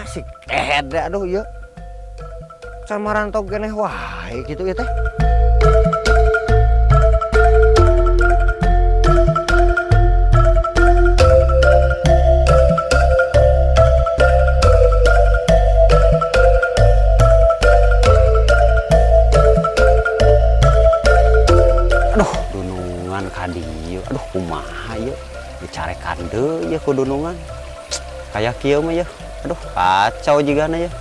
si kede aduh ya samaran tog keneh wae gitu ya teh. Aduh dunungan kadieu aduh kumaha ya dicarekan deui ya ku dunungan kayak kieu mah ya aduh kacau jigana ya.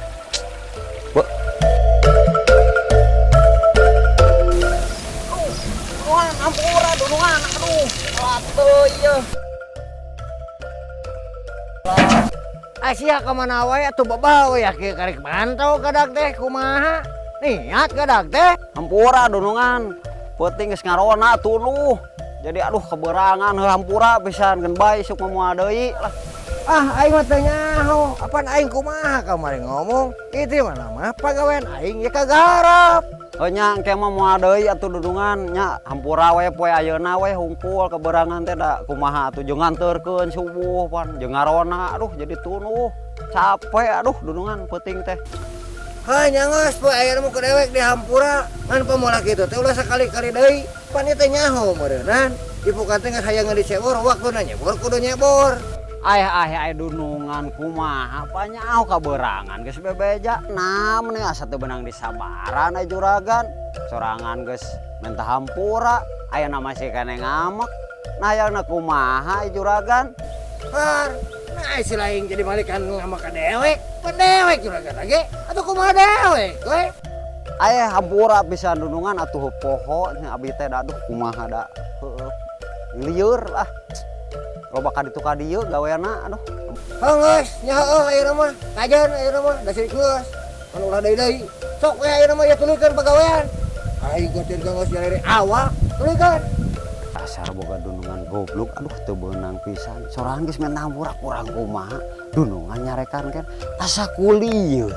Ampura dunungan aduh atuh ieu Asia kemana wae atuh babawa ya kieu karek mantau kadak teh kumaha niat kadak teh ampura dunungan penting geus ngarona tuluh jadi aduh keberangan hampura pisan geun bae sok momoal deui lah. Aing mah teu nyaho apaan aing kumaha kamari ngomong itu mana mah pagawean aing ya kagarap. Nya engke mah moal deui atuh dudungan nya hampura we poe ayeuna we hungkul keberangan teh da kumaha atuh jeung nganterkeun subuh pan jeung ngarona aduh jadi tunuh capek aduh dudungan penting teh. Hanya ngos poe ayeuna mah ku dewek di hampura ngan pamola kitu teh ulah sakali-kali deui pan ieu teh nyaho meureunnan dipukan teh geus hayang dicebor waktuna nyebor kudu nyebor. Aya dunungan kumaha panyaho kaberangan geus bebeja namun asa teu benang disabaran aya juragan sorangan geus menta hampura aya nama si keneh ngamek nah hayangna kumaha aya juragan har nah si lain jadi malikan ngamek ka dewek pendewek juragan lagi atuh kumaha dewek we aya hampura pisan dunungan atuh poho abi teh aduh kumaha da heueuh lieur lah loba ka ditu ka dieu gaweana aduh. Geus nya heueuh ayeuna mah kajen ayeuna mah da sih geus. Anu ulah deui-deui. Sok we ayeuna mah ya tuluykeun pagawean. Aing goceun geus dari awal tuluykeun. Dasar boga dunungan goblok aduh teu beunang pisan. Sorangan geus men nampura kurang kumaha. Dunungan nyarekan kan asa kulieur.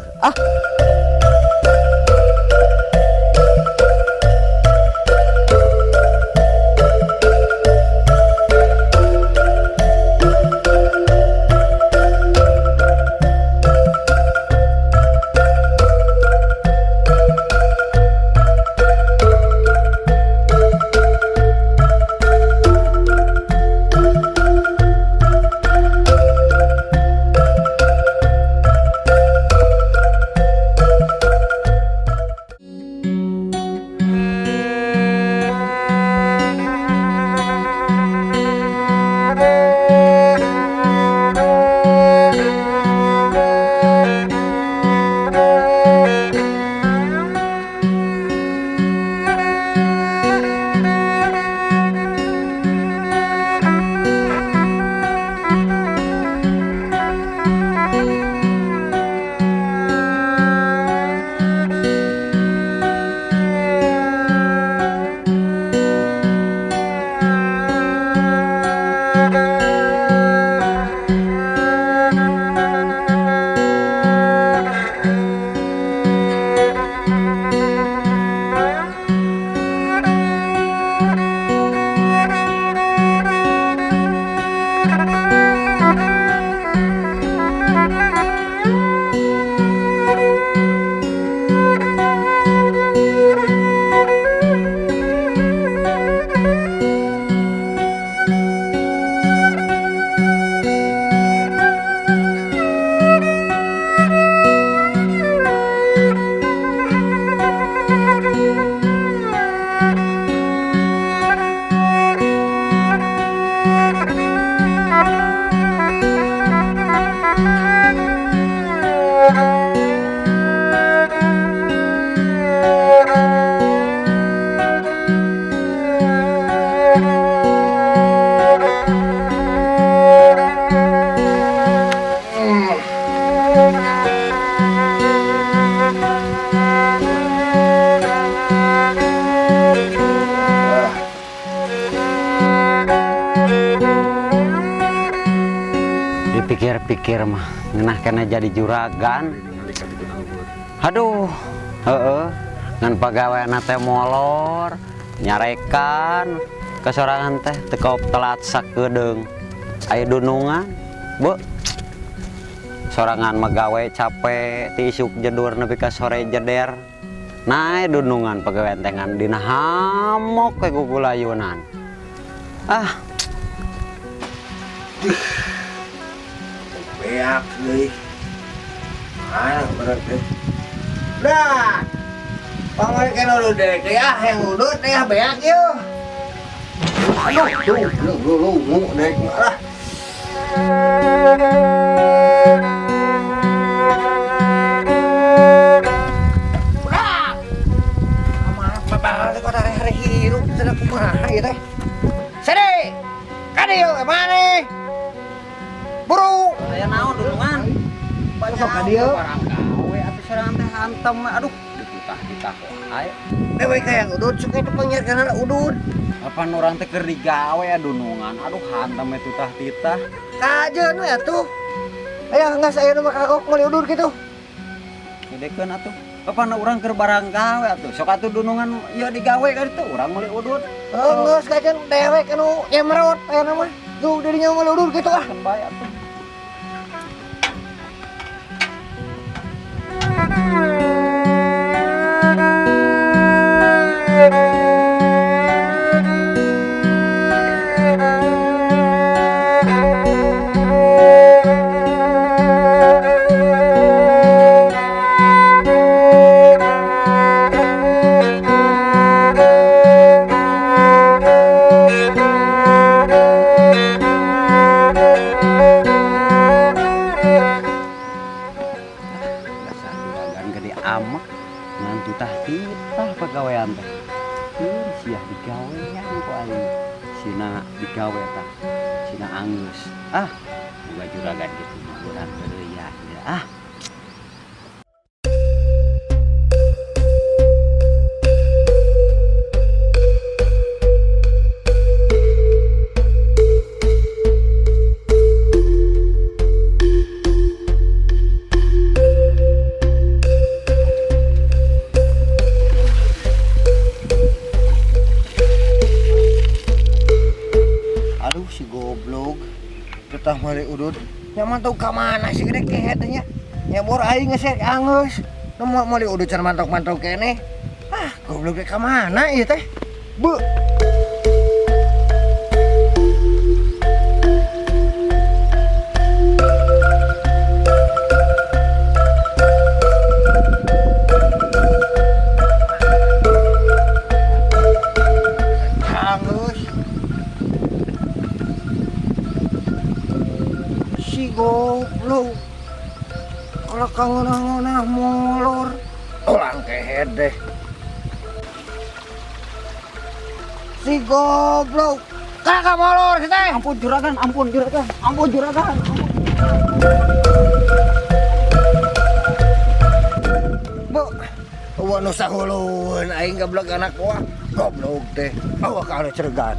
Dipikir-pikir mah ngenah kena jadi juragan. Aduh, ngan pagaweana teh molor, nyarekan kesorangan teh tekop telat sakedeung. Aya dunungan, Bu. sorangan magawe capek tisuk jedur nepi ka sore jeder. Nae dunungan pagawentengan dina hamok ke gugulayunan. Ah. Beak deui. Berat deh. Dah. Pangorkeun udud deh ya, yang udud ya beak yeuh. Aduh, lu dek lah. Sini, kadieu kemana? Buru. Aya naon dunungan? Sok kadieu. Barang gawe atuh sorangan teh hantem aduh dititah-titah wae. Dewe kayak udud suka dipanggil karena udud. Apa orang teh keur digawe dunungan. Aduh hantem we titah-titah. Kajeun we atuh. Aya geus aya nu makakok meuli udud kitu. Gedekeun atuh. Apa urang keur barang gawe atuh. Sok atuh dunungan ieu digawe ka ditu urang meuli udud. Geus kajeun dewek anu nyemrot aya mah. Duh dirinya meuli udud kitu ah. Kan bae atuh. Amak ngan titah-titah pagawean teh. Siah digawean ku aing. Sina digawe tah. Sina anggeus. Ah, boga juragan kitu mah urang teu ya. Ah. Aduh si goblok. Tetah meuli udud. Nya mantau ka mana si gede kehet nya. Nya bor aing geus anggeus. Nu meuli udud can mantok-mantok keneh. Ah, goblok ka mana ieu teh? Beuh. Si goblok. Kalau kangenah-ngenah molor. Orang kehet deh. Si goblok. Kakak molor si teh. Ampun juragan, ampun juragan. Ampun juragan. Bu. Eueuh nu sahulueun aing goblok anak gua. Goblok teh. Awak ka anu ceregan.